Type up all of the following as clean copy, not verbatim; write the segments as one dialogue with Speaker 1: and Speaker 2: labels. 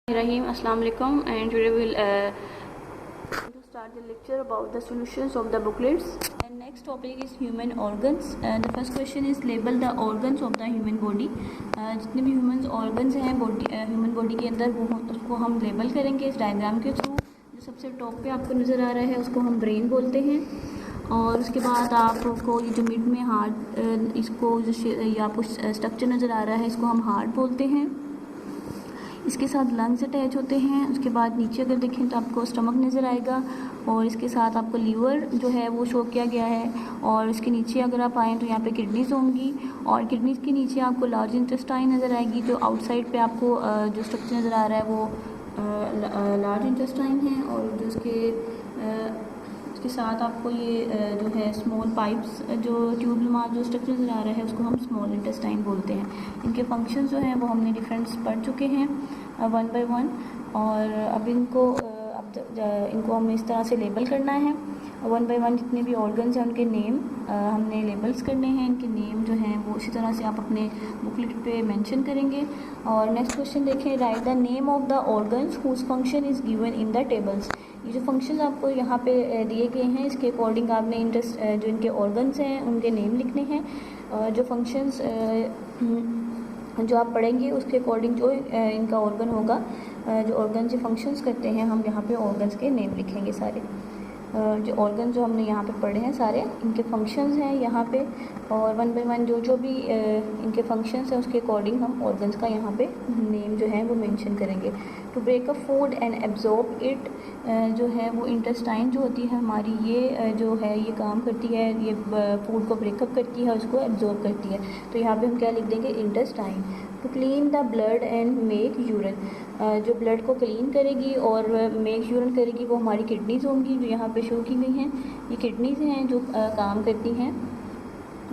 Speaker 1: Rahim, Assalamu alaikum, and today we'll to start the lecture about the solutions of the booklets. And next topic is human organs. The first question is label the organs of the human body. जितने भी human organs हैं human body के अंदर वो उसको हम label करेंगे इस डायग्राम के थ्रू। जो सबसे टॉप पे आपको नज़र आ रहा है उसको हम ब्रेन बोलते हैं, और उसके बाद आपको ये जो मिड में हार्ट, इसको जो ये आपको स्ट्रक्चर नज़र आ रहा है इसको हम हार्ट बोलते हैं। इसके साथ लंग्स अटैच होते हैं। उसके बाद नीचे अगर देखें तो आपको स्टमक नज़र आएगा, और इसके साथ आपको लीवर जो है वो शो किया गया है। और इसके नीचे अगर आप आएँ तो यहाँ पे किडनीज़ होंगी, और किडनीज़ के नीचे आपको लार्ज इंटेस्टाइन नज़र आएगी। जो आउटसाइड पे आपको जो स्ट्रक्चर नज़र आ रहा है वो लार्ज इंटेस्टाइन है, और जो उसके साथ आपको ये जो है स्मॉल पाइप्स जो ट्यूबनुमा जो स्ट्रक्चर नज़र आ रहा है उसको हम स्मॉल इंटेस्टाइन बोलते हैं। इनके फंक्शंस जो हैं वो हमने डिफरेंट पढ़ चुके हैं वन बाय वन, और अब इनको हमें इस तरह से लेबल करना है वन बाय वन। जितने भी ऑर्गन्स हैं उनके नेम हमने लेबल्स करने हैं। इनके नेम जो हैं वो इसी तरह से आप अपने बुकलेट पे मेंशन करेंगे। और नेक्स्ट क्वेश्चन देखें, write the name of the organs whose function is given in the tables. ये जो फंक्शंस आपको यहाँ पे दिए गए हैं इसके अकॉर्डिंग आपने जो इनके ऑर्गन्स हैं उनके नेम लिखने हैं। जो फंक्शंस जो आप पढ़ेंगे उसके अकॉर्डिंग जो इनका ऑर्गन होगा, जो ऑर्गन जो फंक्शंस करते हैं हम यहाँ पे ऑर्गन्स के नेम लिखेंगे सारे। जो ऑर्गन जो हमने यहाँ पे पढ़े हैं सारे इनके फंक्शंस हैं यहाँ पे, और वन बाय वन जो भी इनके फंक्शंस हैं उसके अकॉर्डिंग हम ऑर्गन्स का यहाँ पे नेम जो है वो मेंशन करेंगे। To break up food and absorb it, जो है वो इंटेस्टाइन जो होती है हमारी, ये जो है ये काम करती है, ये फूड को ब्रेकअप करती है, उसको एब्जॉर्ब करती है। तो यहाँ पे हम क्या लिख देंगे, intestine. To clean the blood and make urine, जो ब्लड को क्लीन करेगी और मेक यूरिन करेगी वो हमारी किडनीज़ होंगी, जो यहाँ पे शो की गई हैं। ये किडनीज़ हैं जो काम करती हैं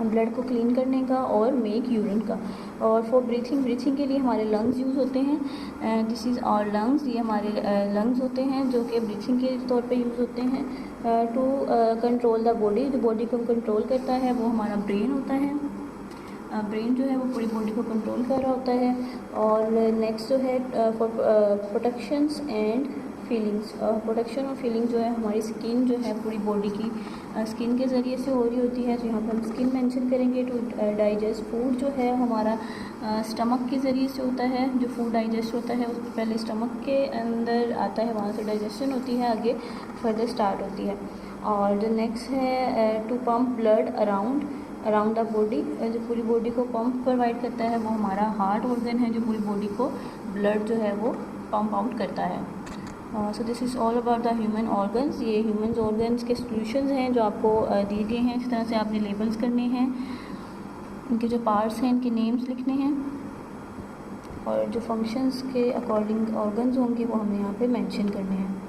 Speaker 1: ब्लड को क्लीन करने का और मेक यूरिन का। और फॉर ब्रीथिंग के लिए हमारे लंग्स यूज़ होते हैं। दिस इज़ आवर लंग्स, ये हमारे लंग्स होते हैं जो कि ब्रीथिंग के तौर पे यूज़ होते हैं। टू कंट्रोल द बॉडी, जो बॉडी को कंट्रोल करता है वो हमारा ब्रेन होता है। ब्रेन जो है वो पूरी बॉडी को कंट्रोल कर रहा होता है। और नेक्स्ट जो है for protections and feelings, protection और फीलिंग जो है हमारी स्किन जो है पूरी बॉडी की स्किन के ज़रिए से हो रही होती है, तो यहाँ पर हम स्किन मेंशन करेंगे। टू डाइजेस्ट फूड जो है हमारा स्टमक के ज़रिए से होता है। जो फूड डाइजेस्ट होता है उससे पहले स्टमक के अंदर आता है, वहाँ से डाइजेशन होती है, आगे फर्दर स्टार्ट होती है। और जो नेक्स्ट है to pump blood around the body, जो पूरी बॉडी को पंप प्रोवाइड करता है वो हमारा हार्ट ऑर्गन है, जो पूरी बॉडी को ब्लड जो है वो पंप आउट करता है। So this is all about the human organs. ये ह्यूमन ऑर्गन्स के सॉल्यूशंस हैं जो आपको दिए गए हैं। इस तरह से आपने लेबल्स करने हैं, इनके जो पार्ट्स हैं इनके नेम्स लिखने हैं, और जो फंक्शंस के अकॉर्डिंग ऑर्गन्स होंगे वो हमें यहाँ पे मेंशन करने हैं।